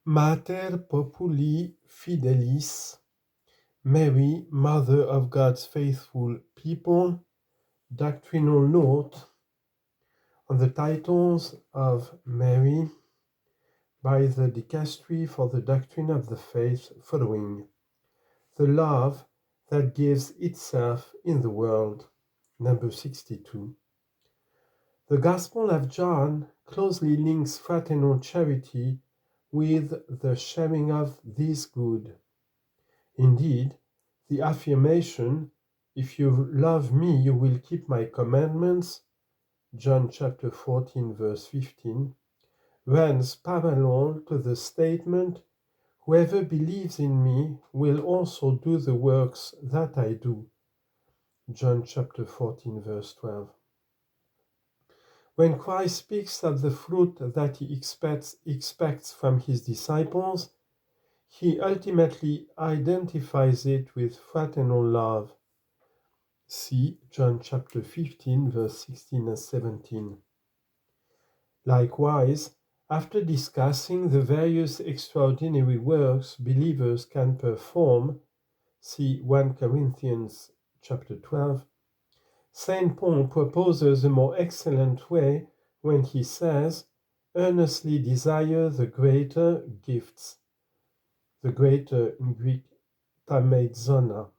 Mater Populi Fidelis, Mary, Mother of God's faithful people, doctrinal note on the titles of Mary by the Dicastery for the Doctrine of the Faith following: the love that gives itself in the world, number 62. The Gospel of John closely links fraternal charity with the sharing of this good. Indeed, the affirmation, "If you love me, you will keep my commandments," John chapter 14, verse 15, runs parallel to the statement, "Whoever believes in me will also do the works that I do," John chapter 14, verse 12. When Christ speaks of the fruit that he expects from his disciples, he ultimately identifies it with fraternal love. See John chapter 15, verse 16 and 17. Likewise, after discussing the various extraordinary works believers can perform, see 1 Corinthians chapter 12, St. Paul proposes a more excellent way when he says, "Earnestly desire the greater gifts," the greater in Greek tameidzona.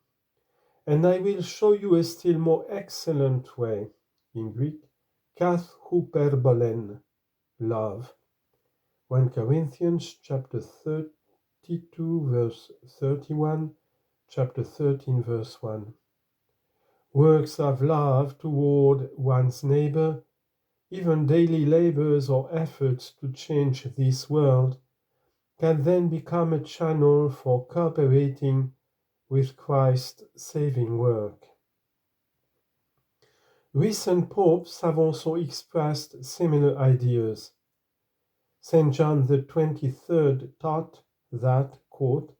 "And I will show you a still more excellent way," in Greek kath huperbolen, love. 1 Corinthians chapter 32, verse 31, chapter 13, verse 1. Works of love toward one's neighbor, even daily labors or efforts to change this world, can then become a channel for cooperating with Christ's saving work. Recent popes have also expressed similar ideas. St. John the 23rd taught that, quote,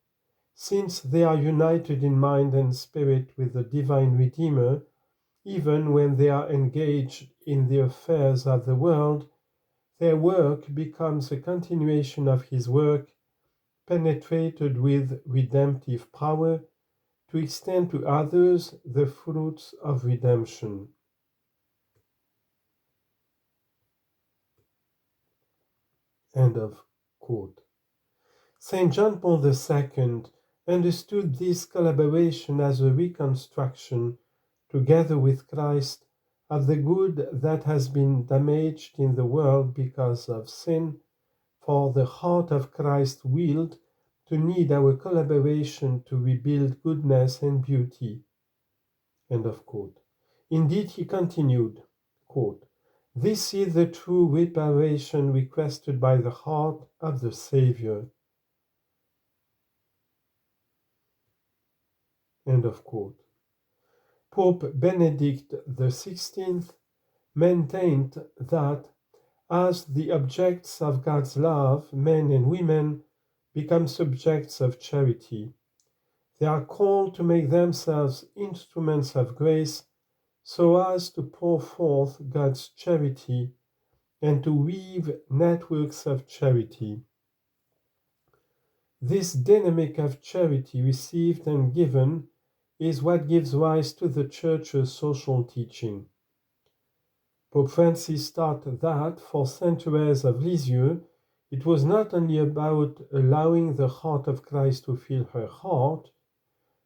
"Since they are united in mind and spirit with the divine Redeemer, even when they are engaged in the affairs of the world, their work becomes a continuation of his work, penetrated with redemptive power, to extend to others the fruits of redemption." End of quote. St. John Paul II understood this collaboration as a reconstruction, together with Christ, of the good that has been damaged in the world because of sin, for the heart of Christ willed to need our collaboration to rebuild goodness and beauty. End of quote. Indeed, he continued, quote, "This is the true reparation requested by the heart of the Savior." End of quote. Pope Benedict XVI maintained that as the objects of God's love, men and women become subjects of charity. They are called to make themselves instruments of grace so as to pour forth God's charity and to weave networks of charity. This dynamic of charity received and given is what gives rise to the Church's social teaching. Pope Francis taught that for Saint Therese of Lisieux, it was not only about allowing the heart of Christ to fill her heart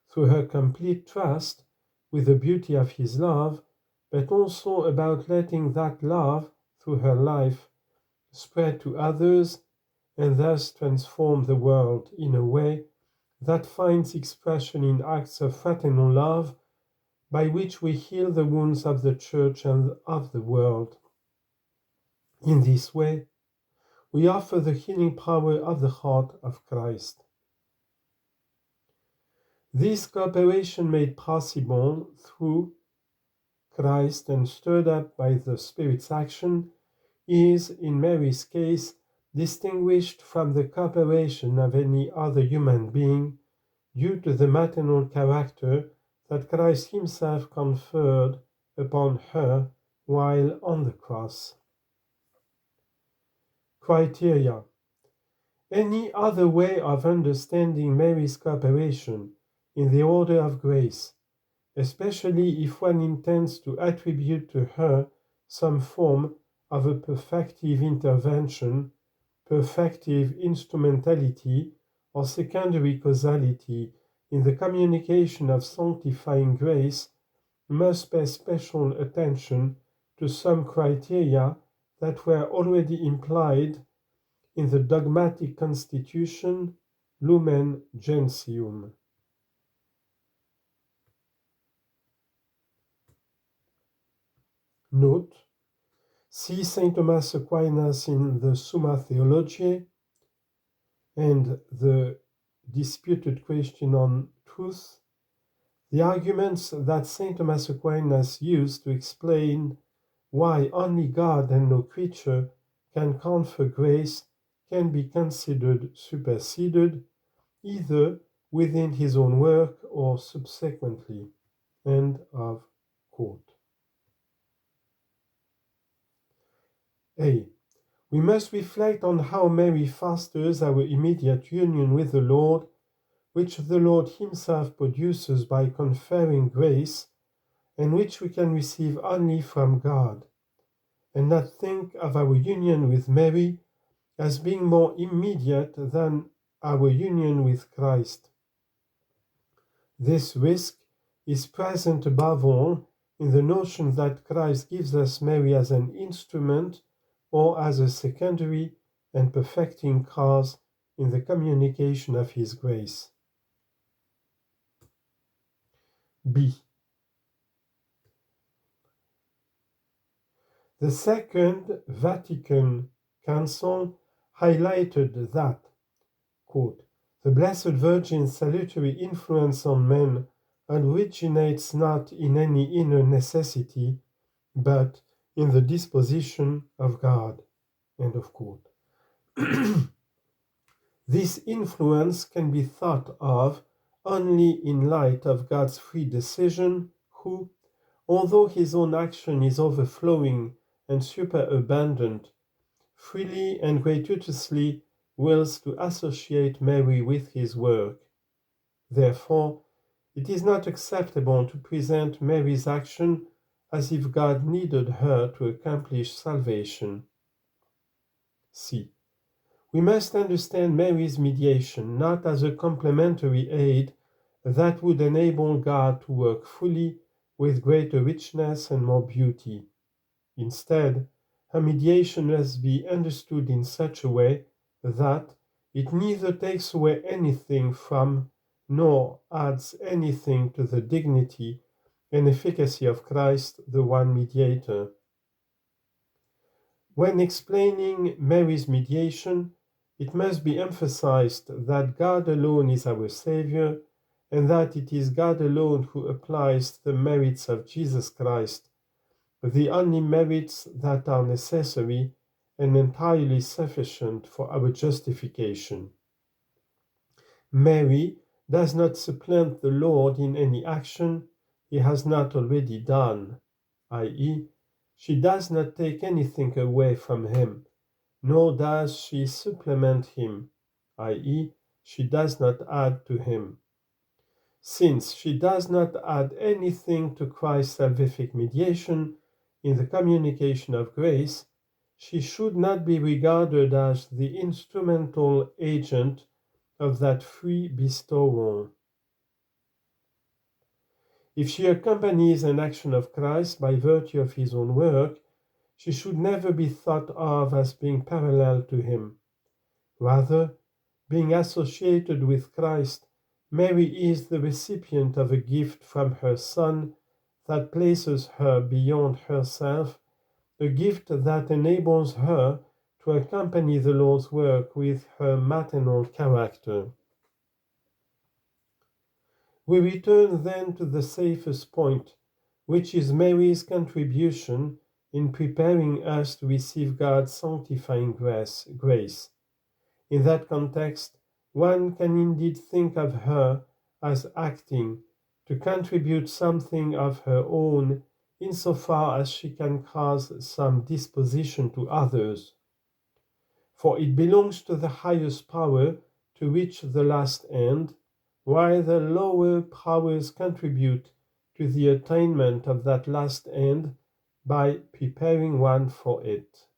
through her complete trust with the beauty of his love, but also about letting that love, through her life, spread to others and thus transform the world in a way that finds expression in acts of fraternal love by which we heal the wounds of the Church and of the world. In this way, we offer the healing power of the heart of Christ. This cooperation made possible through Christ and stirred up by the Spirit's action is, in Mary's case, distinguished from the cooperation of any other human being due to the maternal character that Christ himself conferred upon her while on the cross. Criteria: Any other way of understanding Mary's cooperation in the order of grace, especially if one intends to attribute to her some form of a perfective intervention, perfective instrumentality, or secondary causality in the communication of sanctifying grace, must pay special attention to some criteria that were already implied in the dogmatic constitution Lumen Gentium. Note: see St. Thomas Aquinas in the Summa Theologiae and the Disputed Question on Truth. The arguments that St. Thomas Aquinas used to explain why only God and no creature can confer grace can be considered superseded, either within his own work or subsequently. End of quote. A. We must reflect on how Mary fosters our immediate union with the Lord, which the Lord himself produces by conferring grace, and which we can receive only from God, and not think of our union with Mary as being more immediate than our union with Christ. This risk is present above all in the notion that Christ gives us Mary as an instrument or as a secondary and perfecting cause in the communication of his grace. B. The Second Vatican Council highlighted that, quote, the Blessed Virgin's salutary influence on men originates not in any inner necessity, but in the disposition of God. End of quote. This influence can be thought of only in light of God's free decision, who, although his own action is overflowing and superabundant, freely and gratuitously wills to associate Mary with his work. Therefore, it is not acceptable to present Mary's action as if God needed her to accomplish salvation. C. We must understand Mary's mediation not as a complementary aid that would enable God to work fully with greater richness and more beauty. Instead, her mediation must be understood in such a way that it neither takes away anything from nor adds anything to the dignity and efficacy of Christ, the one mediator. When explaining Mary's mediation, it must be emphasized that God alone is our Savior, and that it is God alone who applies the merits of Jesus Christ, the only merits that are necessary and entirely sufficient for our justification. Mary does not supplant the Lord in any action he has not already done, i.e., she does not take anything away from him, nor does she supplement him, i.e., she does not add to him. Since she does not add anything to Christ's salvific mediation in the communication of grace, she should not be regarded as the instrumental agent of that free bestowal. If she accompanies an action of Christ by virtue of his own work, she should never be thought of as being parallel to him. Rather, being associated with Christ, Mary is the recipient of a gift from her Son that places her beyond herself, a gift that enables her to accompany the Lord's work with her maternal character. We return then to the safest point, which is Mary's contribution in preparing us to receive God's sanctifying grace. In that context, one can indeed think of her as acting to contribute something of her own insofar as she can cause some disposition to others. For it belongs to the highest power to reach the last end, while the lower powers contribute to the attainment of that last end by preparing one for it.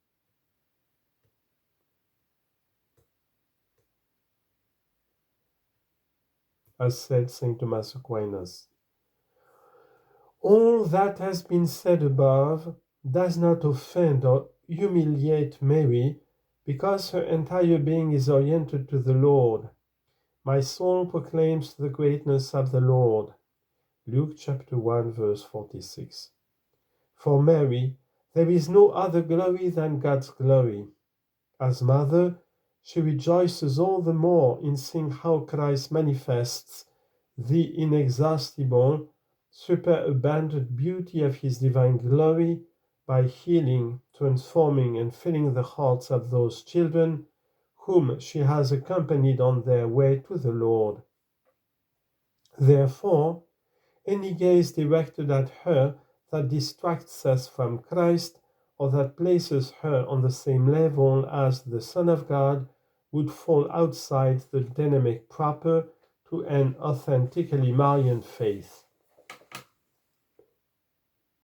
As said St. Thomas Aquinas. All that has been said above does not offend or humiliate Mary, because her entire being is oriented to the Lord. My soul proclaims the greatness of the Lord. Luke chapter 1, verse 46. For Mary, there is no other glory than God's glory. As mother, she rejoices all the more in seeing how Christ manifests the inexhaustible, superabundant beauty of his divine glory by healing, transforming, and filling the hearts of those children whom she has accompanied on their way to the Lord. Therefore, any gaze directed at her that distracts us from Christ or that places her on the same level as the Son of God would fall outside the dynamic proper to an authentically Marian faith.